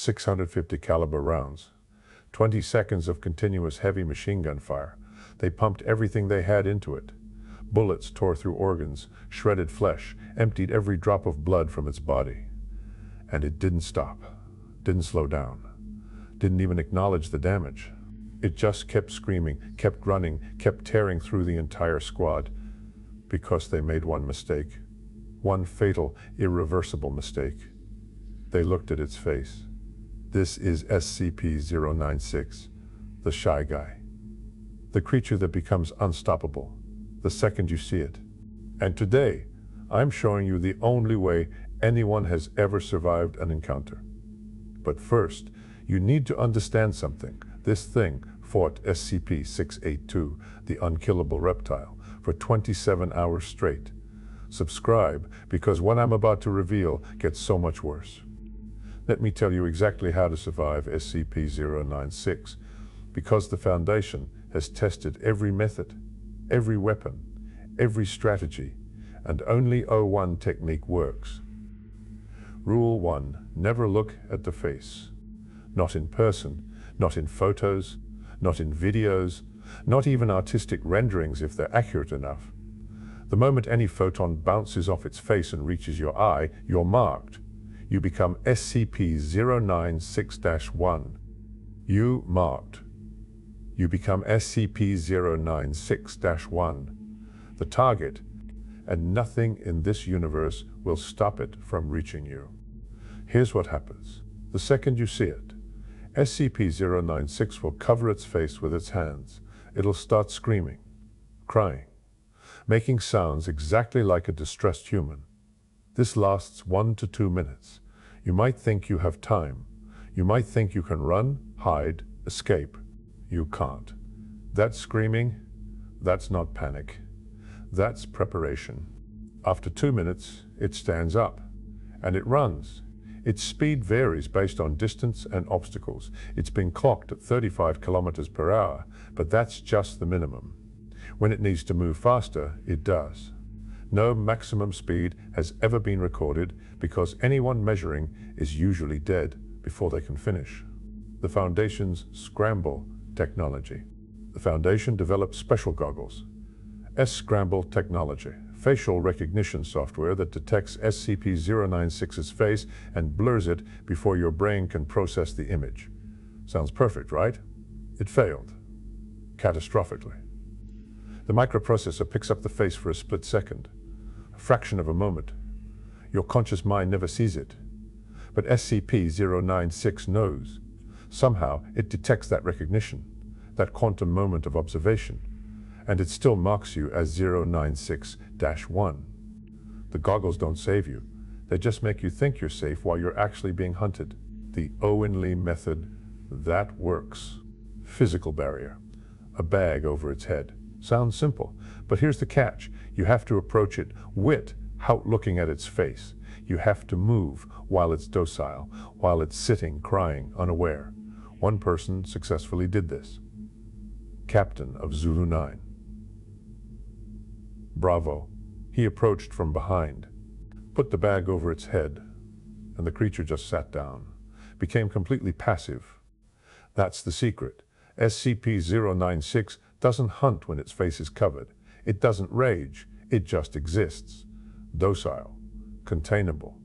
650 caliber rounds. 20 seconds of continuous heavy machine gun fire. They pumped everything they had into it. Bullets tore through organs, shredded flesh, emptied every drop of blood from its body. And it didn't stop, didn't slow down, didn't even acknowledge the damage. It just kept screaming, kept running, kept tearing through the entire squad, because they made one mistake. One fatal, irreversible mistake. They looked at its face. This is SCP-096, the shy guy. The creature that becomes unstoppable the second you see it. And today, I'm showing you the only way anyone has ever survived an encounter. But first, you need to understand something. This thing fought SCP-682, the unkillable reptile, for 27 hours straight. Subscribe, because what I'm about to reveal gets so much worse. Let me tell you exactly how to survive SCP-096, because the Foundation has tested every method, every weapon, every strategy, and only O1 technique works. Rule 1. Never look at the face. Not in person, not in photos, not in videos, not even artistic renderings if they're accurate enough. The moment any photon bounces off its face and reaches your eye, you're marked. You become SCP-096-1. You marked. You become SCP-096-1, the target, and nothing in this universe will stop it from reaching you. Here's what happens. The second you see it, SCP-096 will cover its face with its hands. It'll start screaming, crying, making sounds exactly like a distressed human. This lasts 1 to 2 minutes. You might think you have time. You might think you can run, hide, escape. You can't. That screaming, that's not panic. That's preparation. After 2 minutes, it stands up, and it runs. Its speed varies based on distance and obstacles. It's been clocked at 35 kilometers per hour, but that's just the minimum. When it needs to move faster, it does. No maximum speed has ever been recorded because anyone measuring is usually dead before they can finish. The Foundation's SCRAMBLE technology. The Foundation developed special goggles. SCRAMBLE technology, facial recognition software that detects SCP-096's face and blurs it before your brain can process the image. Sounds perfect, right? It failed. Catastrophically. The microprocessor picks up the face for a split second, a fraction of a moment. Your conscious mind never sees it. But SCP-096 knows. Somehow, it detects that recognition, that quantum moment of observation, and it still marks you as 096-1. The goggles don't save you. They just make you think you're safe while you're actually being hunted. The Owen Lee method, that works. Physical barrier. A bag over its head. Sounds simple, but here's the catch. You have to approach it without looking at its face. You have to move while it's docile, while it's sitting, crying, unaware. One person successfully did this. Captain of Zulu 9. Bravo. He approached from behind, put the bag over its head, and the creature just sat down, became completely passive. That's the secret. SCP-096 doesn't hunt when its face is covered. It doesn't rage. It just exists. Docile. Containable.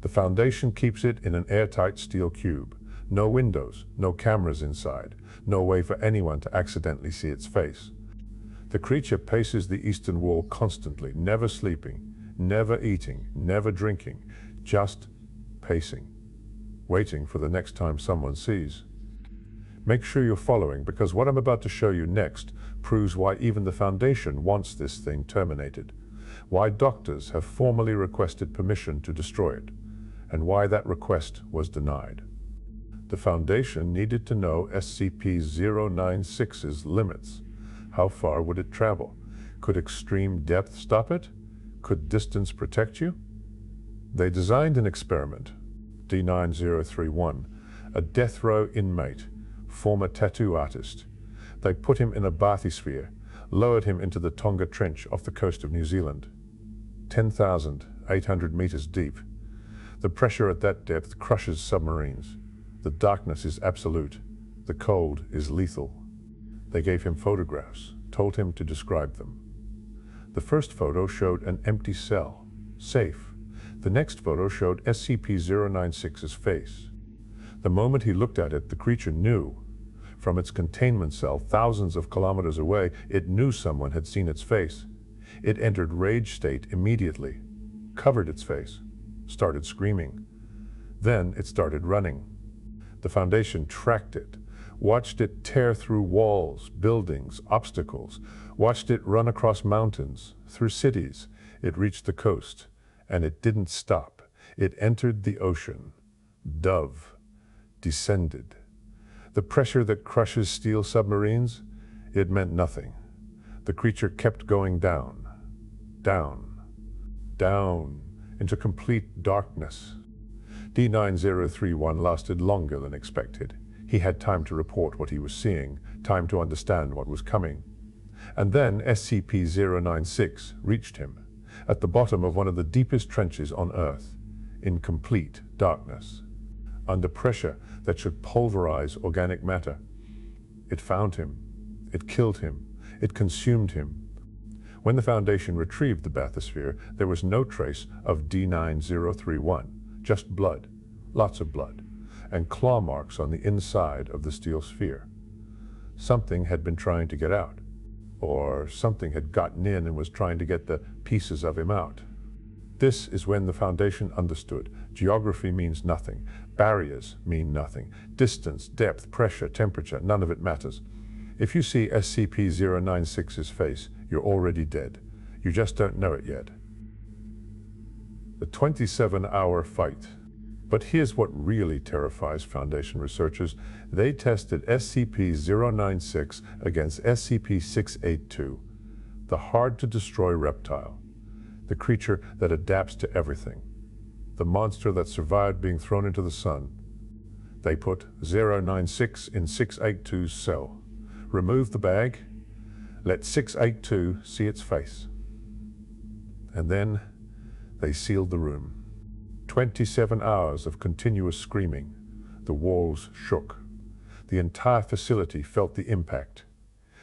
The Foundation keeps it in an airtight steel cube. No windows, no cameras inside, no way for anyone to accidentally see its face. The creature paces the eastern wall constantly, never sleeping, never eating, never drinking, just pacing, waiting for the next time someone sees. Make sure you're following, because what I'm about to show you next proves why even the Foundation wants this thing terminated, why doctors have formally requested permission to destroy it, and why that request was denied. The Foundation needed to know SCP-096's limits. How far would it travel? Could extreme depth stop it? Could distance protect you? They designed an experiment, D9031, a death row inmate, former tattoo artist. They put him in a bathysphere, lowered him into the Tonga Trench off the coast of New Zealand, 10,800 meters deep. The pressure at that depth crushes submarines. The darkness is absolute. The cold is lethal. They gave him photographs, told him to describe them. The first photo showed an empty cell, safe. The next photo showed SCP-096's face. The moment he looked at it, the creature knew. From its containment cell, thousands of kilometers away, it knew someone had seen its face. It entered rage state immediately, covered its face, started screaming. Then it started running. The Foundation tracked it, watched it tear through walls, buildings, obstacles, watched it run across mountains, through cities. It reached the coast, and it didn't stop. It entered the ocean, dove, descended. The pressure that crushes steel submarines, it meant nothing. The creature kept going down, down, down, into complete darkness. D9031 lasted longer than expected. He had time to report what he was seeing, time to understand what was coming. And then SCP-096 reached him, at the bottom of one of the deepest trenches on Earth, in complete darkness, under pressure that should pulverize organic matter. It found him. It killed him. It consumed him. When the Foundation retrieved the bathysphere, there was no trace of D9031, just blood, lots of blood, and claw marks on the inside of the steel sphere. Something had been trying to get out, or something had gotten in and was trying to get the pieces of him out. This is when the Foundation understood. Geography means nothing. Barriers mean nothing. Distance, depth, pressure, temperature, none of it matters. If you see SCP-096's face, you're already dead. You just don't know it yet. The 27-hour fight. But here's what really terrifies Foundation researchers. They tested SCP-096 against SCP-682, the hard-to-destroy reptile, the creature that adapts to everything, the monster that survived being thrown into the sun. They put 096 in 682's cell, removed the bag, let 682 see its face. And then they sealed the room. 27 hours of continuous screaming. The walls shook. The entire facility felt the impact.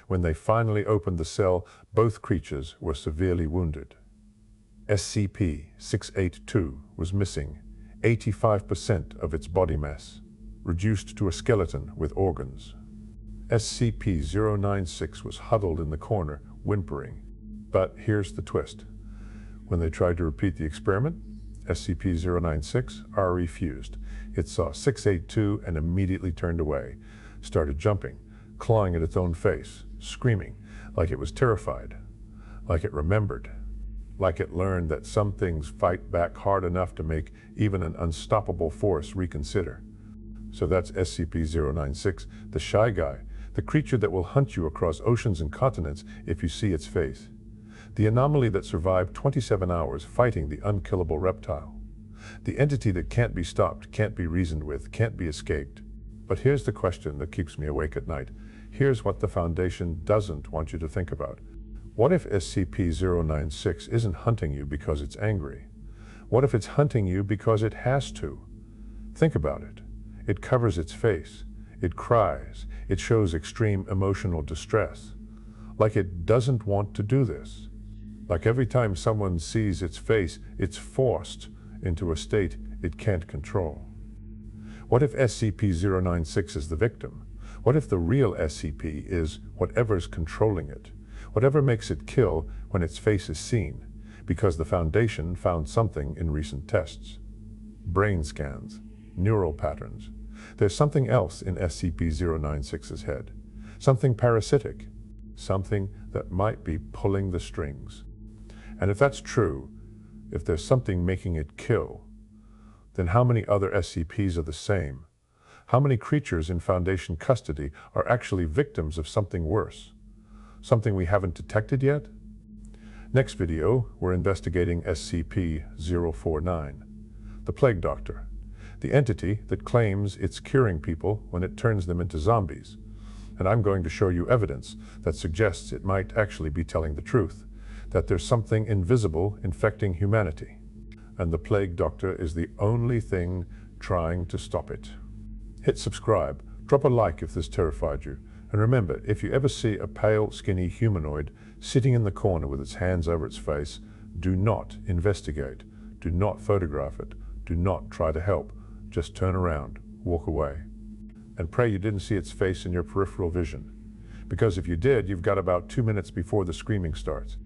When they finally opened the cell, both creatures were severely wounded. SCP-682 was missing 85% of its body mass, reduced to a skeleton with organs. SCP-096 was huddled in the corner, whimpering. But here's the twist. When they tried to repeat the experiment, SCP-096 refused. It saw 682 and immediately turned away, started jumping, clawing at its own face, screaming, like it was terrified, like it remembered, like it learned that some things fight back hard enough to make even an unstoppable force reconsider. So that's SCP-096, the shy guy, the creature that will hunt you across oceans and continents if you see its face. The anomaly that survived 27 hours fighting the unkillable reptile. The entity that can't be stopped, can't be reasoned with, can't be escaped. But here's the question that keeps me awake at night. Here's what the Foundation doesn't want you to think about. What if SCP-096 isn't hunting you because it's angry? What if it's hunting you because it has to? Think about it. It covers its face. It cries. It shows extreme emotional distress. Like it doesn't want to do this. Like every time someone sees its face, it's forced into a state it can't control. What if SCP-096 is the victim? What if the real SCP is whatever's controlling it? Whatever makes it kill when its face is seen, because the Foundation found something in recent tests. Brain scans, neural patterns. There's something else in SCP-096's head. Something parasitic. Something that might be pulling the strings. And if that's true, if there's something making it kill, then how many other SCPs are the same? How many creatures in Foundation custody are actually victims of something worse? Something we haven't detected yet? Next video, we're investigating SCP-049, the Plague Doctor, the entity that claims it's curing people when it turns them into zombies. And I'm going to show you evidence that suggests it might actually be telling the truth, that there's something invisible infecting humanity, and the Plague Doctor is the only thing trying to stop it. Hit subscribe, drop a like if this terrified you, and remember, if you ever see a pale, skinny humanoid sitting in the corner with its hands over its face, do not investigate, do not photograph it, do not try to help, just turn around, walk away. And pray you didn't see its face in your peripheral vision. Because if you did, you've got about 2 minutes before the screaming starts.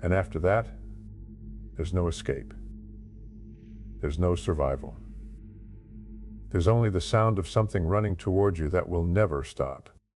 And after that, there's no escape. There's no survival. There's only the sound of something running toward you that will never stop.